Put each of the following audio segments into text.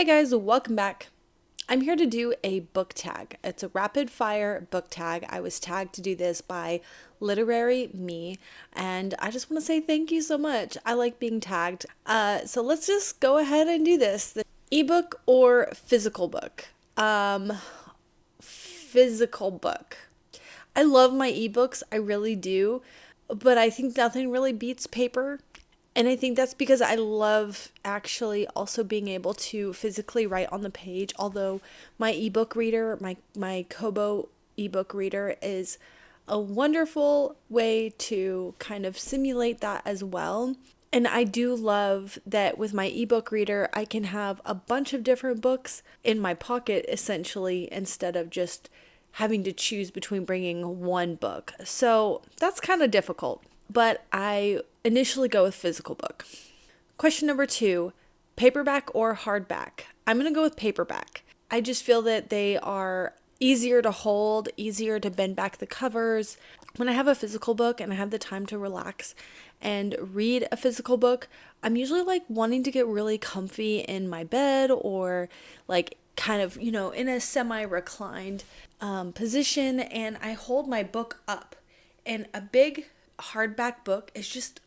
Hey guys, welcome back. I'm here to do a book tag. It's a rapid fire book tag. I was tagged to do this by Literary Me, and I just want to say thank you so much. I like being tagged. So let's just go ahead and do this. The ebook or physical book? Physical book. I love my ebooks, I really do, but I think nothing really beats paper. And I think that's because I love actually also being able to physically write on the page. Although my ebook reader, my Kobo ebook reader is a wonderful way to kind of simulate that as well. And I do love that with my ebook reader, I can have a bunch of different books in my pocket essentially instead of just having to choose between bringing one book. So that's kind of difficult, but I initially go with physical book. Question number 2, paperback or hardback? I'm going to go with paperback. I just feel that they are easier to hold, easier to bend back the covers. When I have a physical book and I have the time to relax and read a physical book, I'm usually like wanting to get really comfy in my bed or like kind of, in a semi-reclined position, and I hold my book up. And a big hardback book is just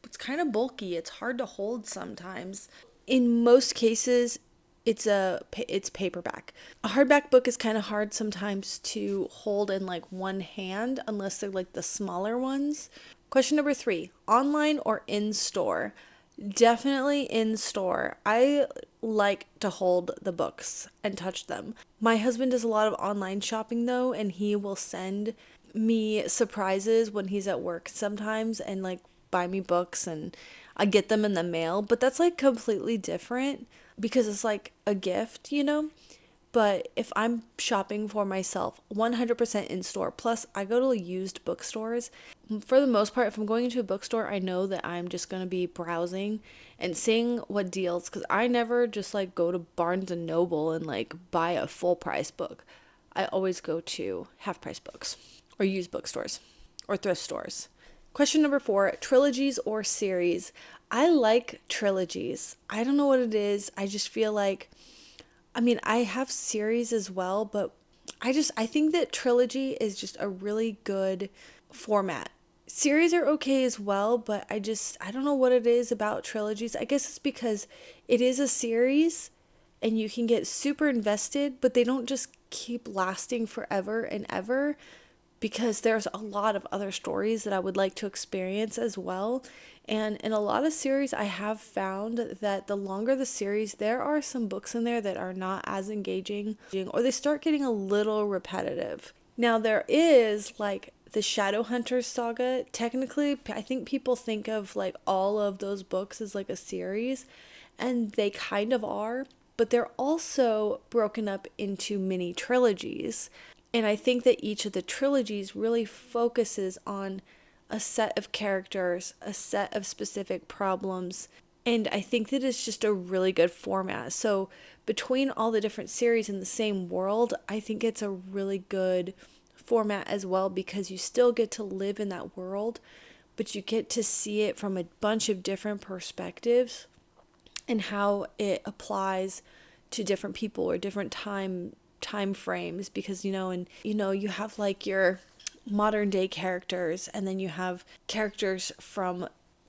it's kind of bulky. It's hard to hold sometimes. In most cases, it's paperback. A hardback book is kind of hard sometimes to hold in like one hand unless they're like the smaller ones. Question number 3, online or in store? Definitely in store. I like to hold the books and touch them. My husband does a lot of online shopping though, and he will send me surprises when he's at work sometimes and like buy me books and I get them in the mail, but that's like completely different because it's like a gift. But if I'm shopping for myself, 100% in store. Plus, I go to used bookstores. For the most part, if I'm going into a bookstore, I know that I'm just going to be browsing and seeing what deals. Because I never just like go to Barnes and Noble and like buy a full price book. I always go to half price books or used bookstores or thrift stores. Question number 4, trilogies or series? I like trilogies. I don't know what it is. I just feel like I have series as well, but I think that trilogy is just a really good format. Series are okay as well, but I don't know what it is about trilogies. I guess it's because it is a series and you can get super invested, but they don't just keep lasting forever and ever because there's a lot of other stories that I would like to experience as well. And in a lot of series, I have found that the longer the series, there are some books in there that are not as engaging or they start getting a little repetitive. Now, there is like the Shadowhunters saga. Technically, I think people think of like all of those books as like a series, and they kind of are, but they're also broken up into mini trilogies. And I think that each of the trilogies really focuses on a set of characters, a set of specific problems. And I think that it's just a really good format. So between all the different series in the same world, I think it's a really good format as well because you still get to live in that world, but you get to see it from a bunch of different perspectives and how it applies to different people or different time frames because you have like your modern day characters and then you have characters from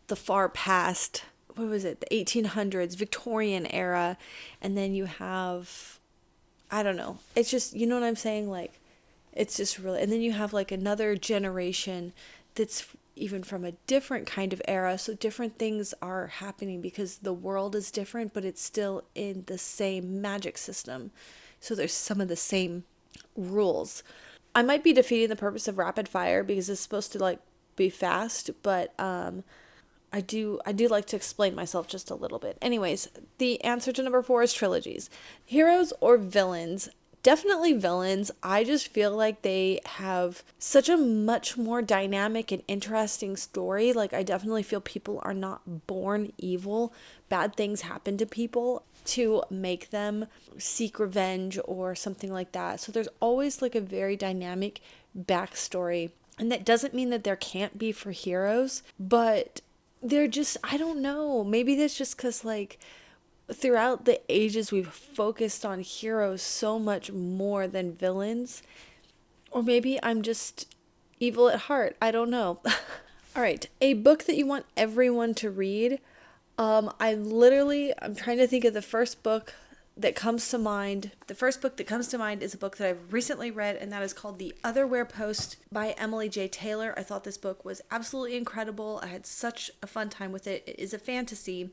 the far past, what was it, the 1800s Victorian era, and then you have, I don't know, it's just, you know what I'm saying, like it's just really, and then you have like another generation that's even from a different kind of era, so different things are happening because the world is different but it's still in the same magic system, so there's some of the same rules. I might be defeating the purpose of rapid fire because it's supposed to like be fast, but I do like to explain myself just a little bit. Anyways, the answer to number 4 is trilogies. Heroes or villains? Definitely villains. I just feel like they have such a much more dynamic and interesting story. Like I definitely feel people are not born evil. Bad things happen to people to make them seek revenge or something like that. So there's always like a very dynamic backstory. And that doesn't mean that there can't be for heroes, but they're just, I don't know. Maybe that's just because like throughout the ages we've focused on heroes so much more than villains. Or maybe I'm just evil at heart. I don't know. All right, a book that you want everyone to read. I'm trying to think of the first book that comes to mind. The first book that comes to mind is a book that I've recently read, and that is called The Otherwhere Post by Emily J. Taylor. I thought this book was absolutely incredible. I had such a fun time with it. It is a fantasy,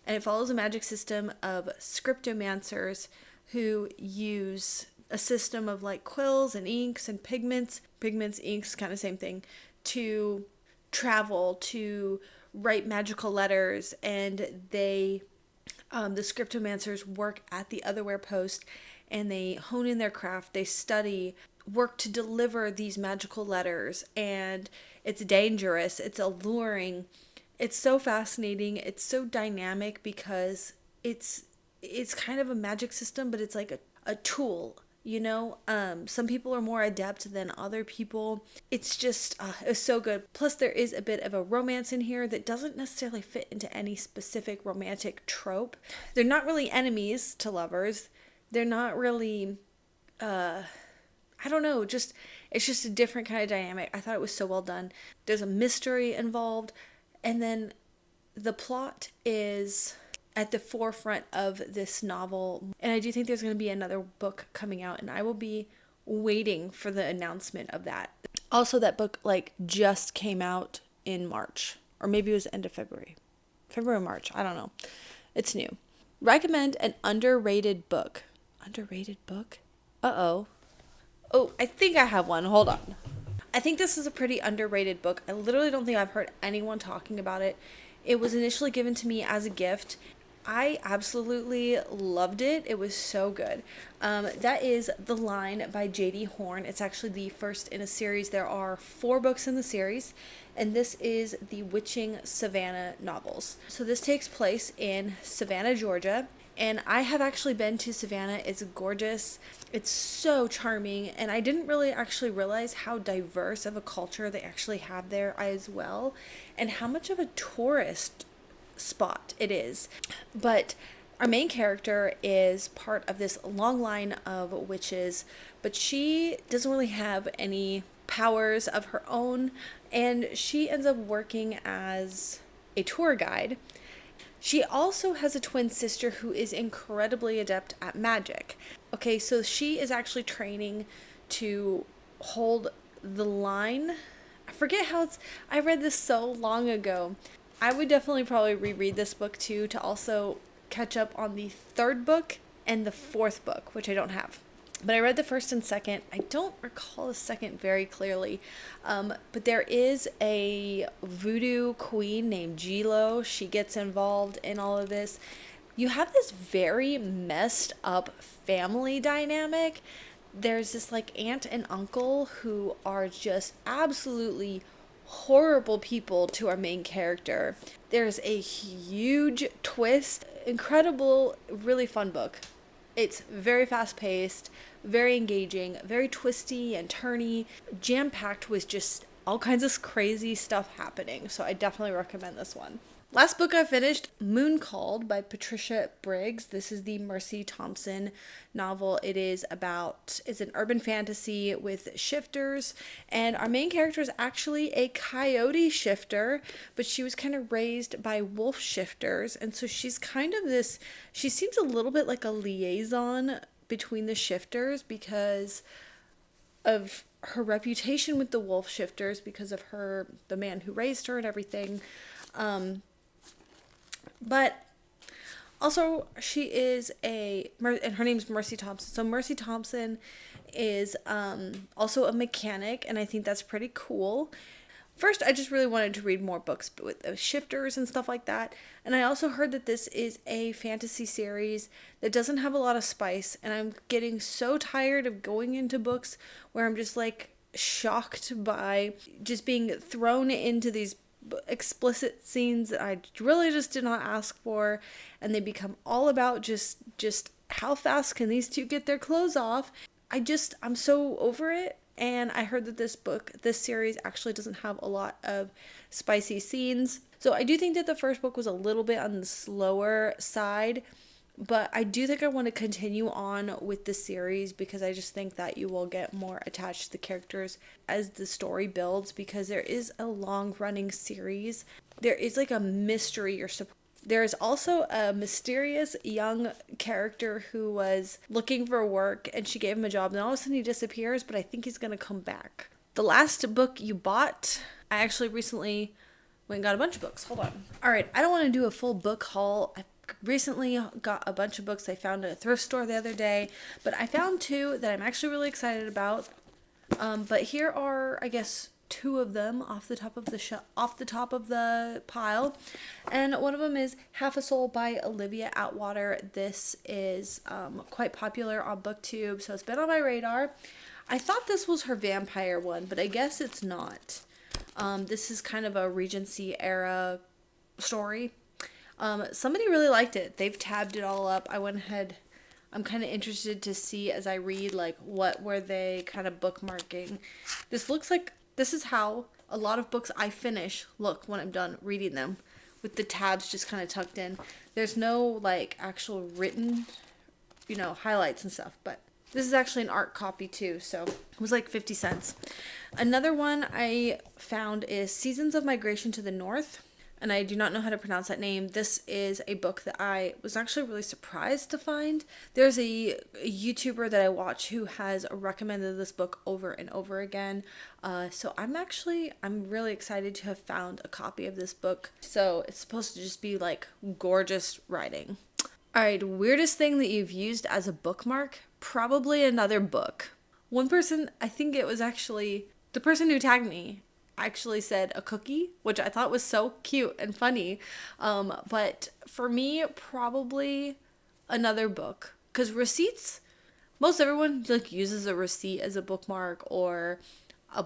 and it follows a magic system of scriptomancers who use a system of like quills and inks and pigments, inks, kind of same thing, to travel, to write magical letters, and the scriptomancers work at the Otherwhere Post, and they hone in their craft, they study, work to deliver these magical letters, and it's dangerous, it's alluring, it's so fascinating, it's so dynamic because it's kind of a magic system, but it's like a tool. Some people are more adept than other people. It's just, it's so good. Plus, there is a bit of a romance in here that doesn't necessarily fit into any specific romantic trope. They're not really enemies to lovers. They're not really, I don't know, it's just a different kind of dynamic. I thought it was so well done. There's a mystery involved, and then the plot is at the forefront of this novel. And I do think there's going to be another book coming out, and I will be waiting for the announcement of that. Also, that book just came out in March, or maybe it was end of February. February, March, I don't know. It's new. Recommend an underrated book. Underrated book? Uh-oh. Oh, I think I have one. Hold on. I think this is a pretty underrated book. I literally don't think I've heard anyone talking about it. It was initially given to me as a gift. I absolutely loved it. It was so good. That is The Line by J.D. Horn. It's actually the first in a series. There are 4 books in the series, and this is the Witching Savannah novels. So this takes place in Savannah, Georgia, and I have actually been to Savannah. It's gorgeous. It's so charming, and I didn't really actually realize how diverse of a culture they actually have there as well, and how much of a tourist spot it is. But our main character is part of this long line of witches, but she doesn't really have any powers of her own, and she ends up working as a tour guide. She also has a twin sister who is incredibly adept at magic. Okay, so she is actually training to hold the line. I forget how I read this so long ago. I would definitely probably reread this book too, to also catch up on the 3rd book and the 4th book, which I don't have. But I read the 1st and 2nd. I don't recall the 2nd very clearly. But there is a voodoo queen named Gilo. She gets involved in all of this. You have this very messed up family dynamic. There's this aunt and uncle who are just absolutely horrible people to our main character. There's a huge twist. Incredible, really fun book. It's very fast-paced, very engaging, very twisty and turny, jam-packed with just all kinds of crazy stuff happening. So I definitely recommend this one. Last book I finished, Moon Called by Patricia Briggs. This is the Mercy Thompson novel. It's an urban fantasy with shifters, and our main character is actually a coyote shifter, but she was kind of raised by wolf shifters, and so she seems a little bit like a liaison between the shifters because of her reputation with the wolf shifters, because of the man who raised her and everything. But also, she is and her name's Mercy Thompson. So Mercy Thompson is also a mechanic, and I think that's pretty cool. First, I just really wanted to read more books with shifters and stuff like that. And I also heard that this is a fantasy series that doesn't have a lot of spice, and I'm getting so tired of going into books where I'm just shocked by just being thrown into these explicit scenes that I really just did not ask for, and they become all about just how fast can these two get their clothes off. I'm so over it. And I heard that this series actually doesn't have a lot of spicy scenes. So I do think that the first book was a little bit on the slower side, but I do think I want to continue on with the series because I just think that you will get more attached to the characters as the story builds, because there is a long running series. There is like a mystery you're supposed. There is also a mysterious young character who was looking for work and she gave him a job, and all of a sudden he disappears, but I think he's going to come back. The last book you bought, I actually recently went and got a bunch of books. Hold on. All right, I don't want to do a full book haul. I recently got a bunch of books I found at a thrift store the other day, but I found two that I'm actually really excited about. But here are, I guess, two of them off the top of the pile, and one of them is Half a Soul by Olivia Atwater. This is quite popular on booktube, so it's been on my radar. I thought this was her vampire one, but I guess it's not. This is kind of a Regency era story. Somebody really liked it. They've tabbed it all up. I went ahead. I'm kind of interested to see as I read, like, what were they kind of bookmarking. This is how a lot of books I finish look when I'm done reading them, with the tabs just kind of tucked in. There's no, like, actual written, highlights and stuff, but this is actually an art copy too, so it was like 50 cents. Another one I found is Seasons of Migration to the North, and I do not know how to pronounce that name. This is a book that I was actually really surprised to find. There's a YouTuber that I watch who has recommended this book over and over again. So I'm really excited to have found a copy of this book. So it's supposed to just be like gorgeous writing. All right, weirdest thing that you've used as a bookmark? Probably another book. One person, I think it was actually the person who tagged me, actually said a cookie, which I thought was so cute and funny. But for me, probably another book, because receipts, most everyone like uses a receipt as a bookmark or a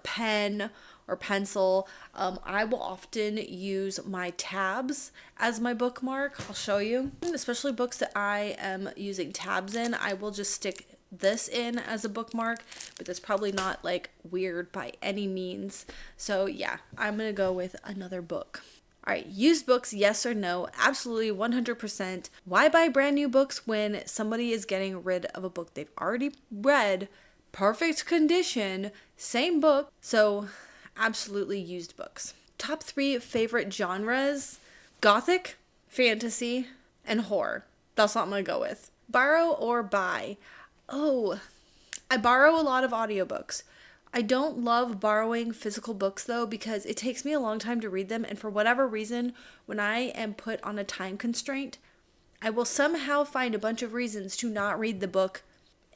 pen or pencil. I will often use my tabs as my bookmark. I'll show you, especially books that I am using tabs in. I will just stick this in as a bookmark, but that's probably not like weird by any means. So yeah, I'm gonna go with another book. All right, used books, yes or no? Absolutely, 100%. Why buy brand new books when somebody is getting rid of a book they've already read, perfect condition, same book? So absolutely used books. Top 3 favorite genres: gothic, fantasy, and horror. That's what I'm gonna go with. Borrow or buy? Oh, I borrow a lot of audiobooks. I don't love borrowing physical books though, because it takes me a long time to read them, and for whatever reason, when I am put on a time constraint, I will somehow find a bunch of reasons to not read the book,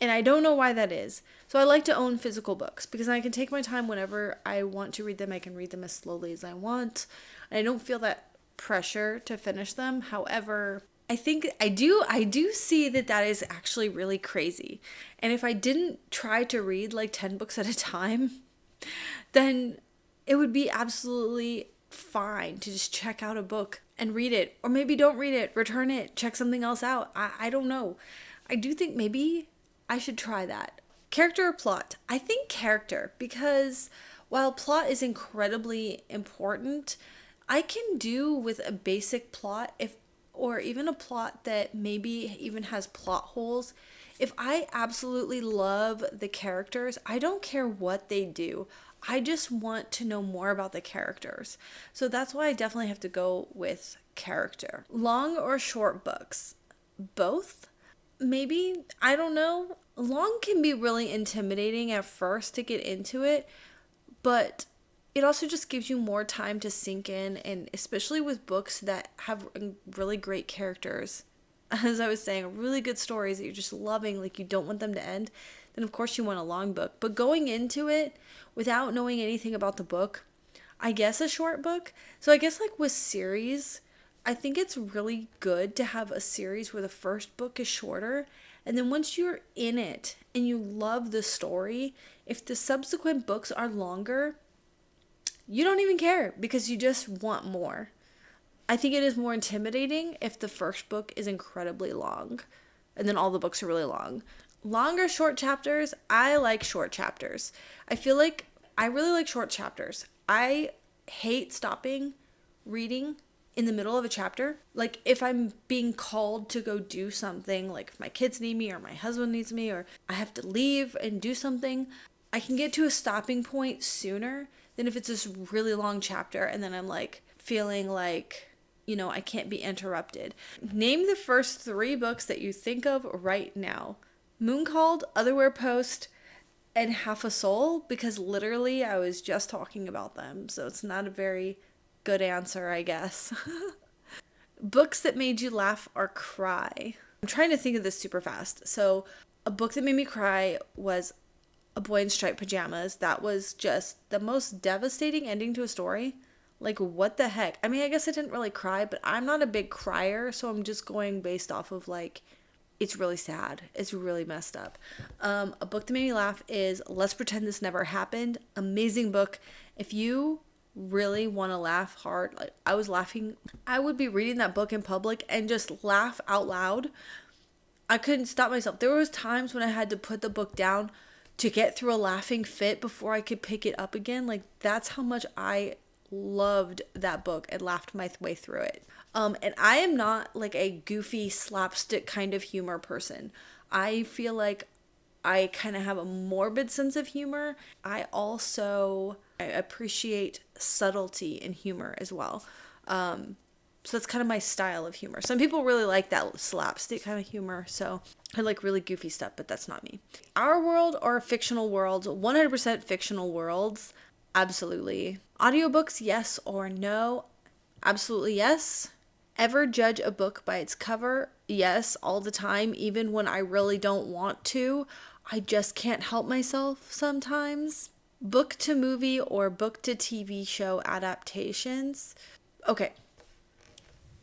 and I don't know why that is. So I like to own physical books because I can take my time whenever I want to read them. I can read them as slowly as I want, and I don't feel that pressure to finish them. However, I think I do see that is actually really crazy. And if I didn't try to read like 10 books at a time, then it would be absolutely fine to just check out a book and read it. Or maybe don't read it, return it, check something else out. I don't know. I do think maybe I should try that. Character or plot? I think character, because while plot is incredibly important, I can do with a basic plot, or even a plot that maybe even has plot holes. If I absolutely love the characters, I don't care what they do. I just want to know more about the characters. So that's why I definitely have to go with character. Long or short books? Both? Maybe? I don't know. Long can be really intimidating at first to get into it, but it also just gives you more time to sink in, and especially with books that have really great characters, as I was saying, really good stories that you're just loving, like you don't want them to end, then of course you want a long book. But going into it without knowing anything about the book, I guess a short book. So I guess like with series, I think it's really good to have a series where the first book is shorter, and then once you're in it and you love the story, if the subsequent books are longer, you don't even care because you just want more. I think it is more intimidating if the first book is incredibly long and then all the books are really long. Long or short chapters? I like short chapters. I feel like I really like short chapters. I hate stopping reading in the middle of a chapter. Like if I'm being called to go do something, like if my kids need me or my husband needs me or I have to leave and do something, I can get to a stopping point sooner than if it's this really long chapter and then I'm like feeling like, I can't be interrupted. Name the first 3 books that you think of right now. Moon Called, Otherwhere Post, and Half a Soul, because literally I was just talking about them, so it's not a very good answer, I guess. Books that made you laugh or cry. I'm trying to think of this super fast. So a book that made me cry was A Boy in Striped Pajamas. That was just the most devastating ending to a story. Like, what the heck? I mean, I guess I didn't really cry, but I'm not a big crier, so I'm just going based off of, like, it's really sad. It's really messed up. A book that made me laugh is Let's Pretend This Never Happened. Amazing book. If you really want to laugh hard, like, I was laughing. I would be reading that book in public and just laugh out loud. I couldn't stop myself. There was times when I had to put the book down to get through a laughing fit before I could pick it up again. Like, that's how much I loved that book and laughed my way through it. And I am not like a goofy slapstick kind of humor person. I feel like I kind of have a morbid sense of humor. I appreciate subtlety in humor as well. So that's kind of my style of humor. Some people really like that slapstick kind of humor, so I like really goofy stuff, but that's not me. Our world or fictional worlds? 100% fictional worlds. Absolutely. Audiobooks, yes or no? Absolutely yes. Ever judge a book by its cover? Yes, all the time, even when I really don't want to. I just can't help myself sometimes. Book to movie or book to TV show adaptations? Okay.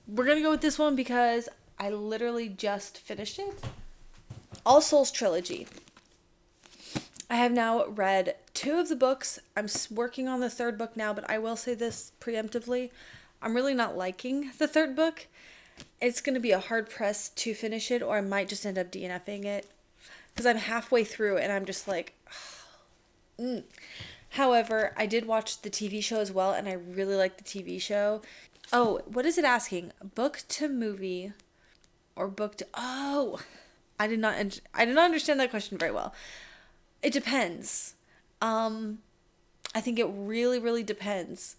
We're going to go with this one because I literally just finished it. All Souls trilogy. I have now read 2 of the books. I'm working on the 3rd book now, but I will say this preemptively. I'm really not liking the 3rd book. It's going to be a hard press to finish it, or I might just end up DNFing it. Because I'm halfway through and I'm just like... However, I did watch the TV show as well, and I really like the TV show. Oh, what is it asking? Book to movie or book to... Oh! I did not understand that question very well. It depends. I think it really, really depends.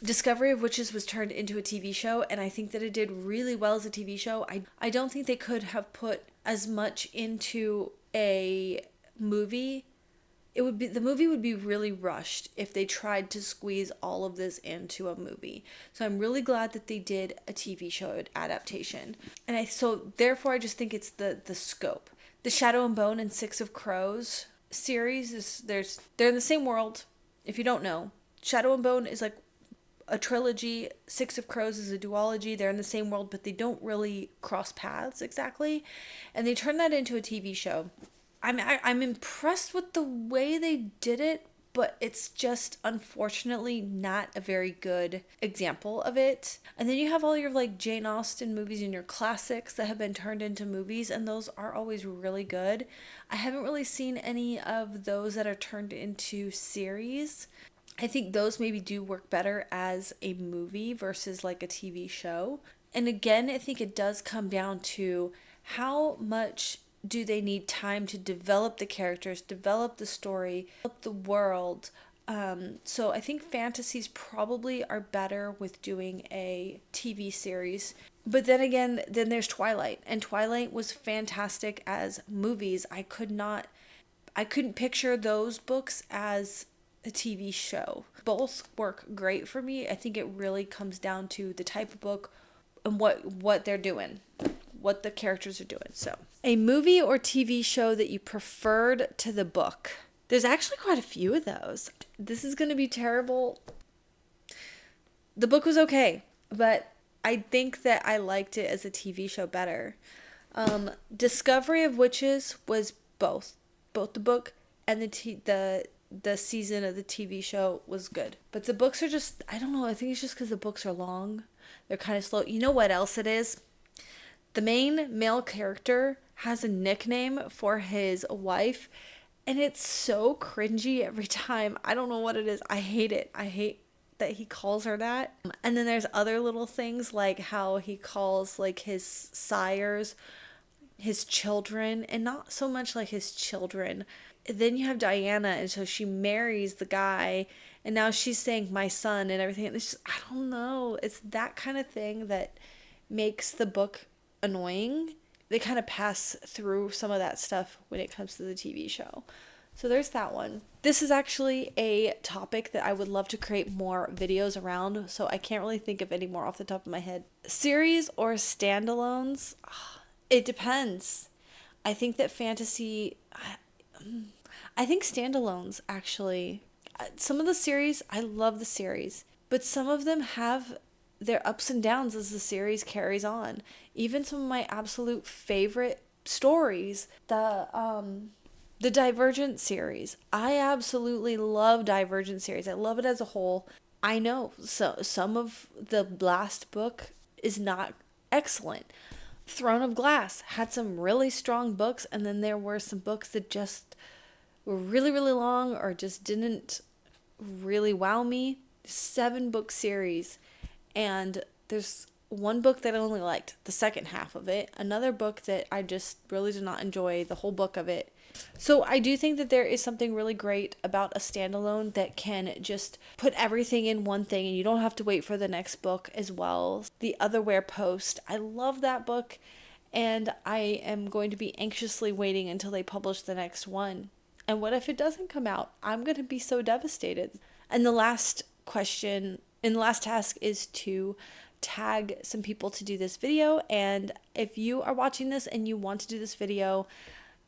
Discovery of Witches was turned into a TV show, and I think that it did really well as a TV show. I don't think they could have put as much into a movie. The movie would be really rushed if they tried to squeeze all of this into a movie. So I'm really glad that they did a TV show adaptation. And so therefore I just think it's the scope. The Shadow and Bone and Six of Crows series they're in the same world. If you don't know, Shadow and Bone is like a trilogy. Six of Crows is a duology. They're in the same world, but they don't really cross paths exactly. And they turned that into a TV show. I'm impressed with the way they did it, but it's just unfortunately not a very good example of it. And then you have all your like Jane Austen movies and your classics that have been turned into movies, and those are always really good. I haven't really seen any of those that are turned into series. I think those maybe do work better as a movie versus like a TV show. And again, I think it does come down to how much do they need time to develop the characters, develop the story, develop the world. So I think fantasies probably are better with doing a TV series. But then again, then there's Twilight. And Twilight was fantastic as movies. I couldn't picture those books as a TV show. Both work great for me. I think it really comes down to the type of book and what they're doing, what the characters are doing. So, a movie or TV show that you preferred to the book. There's actually quite a few of those. This is going to be terrible. The book was okay, but I think that I liked it as a TV show better. Discovery of Witches was both the book and the season of the TV show was good. But the books are just, I don't know, I think it's just because the books are long. They're kind of slow. You know what else it is? The main male character has a nickname for his wife, and it's so cringy every time. I don't know what it is. I hate it. I hate that he calls her that. And then there's other little things like how he calls like his sires his children, and not so much like his children. Then you have Diana, and so she marries the guy, and now she's saying my son and everything. And it's just, I don't know. It's that kind of thing that makes the book annoying. They kind of pass through some of that stuff when it comes to the TV show. So there's that one. This is actually a topic that I would love to create more videos around, so I can't really think of any more off the top of my head. Series or standalones? It depends. I think that fantasy, I think standalones actually. Some of the series, I love the series, but some of them have their ups and downs as the series carries on. Even some of my absolute favorite stories, the Divergent series. I absolutely love Divergent series. I love it as a whole. I know so some of the last book is not excellent. Throne of Glass had some really strong books, and then there were some books that just were really, really long or just didn't really wow me. 7-book series, and there's one book that I only liked the second half of it, another book that I just really did not enjoy the whole book of it. So I do think that there is something really great about a standalone that can just put everything in one thing and you don't have to wait for the next book as well. The Otherwhere Post, I love that book, and I am going to be anxiously waiting until they publish the next one. And what if it doesn't come out? I'm going to be so devastated. And the last question and the last task is to tag some people to do this video. And if you are watching this and you want to do this video,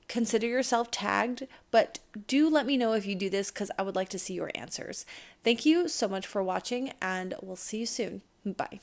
consider yourself tagged, but do let me know if you do this because I would like to see your answers. Thank you so much for watching, and we'll see you soon. Bye.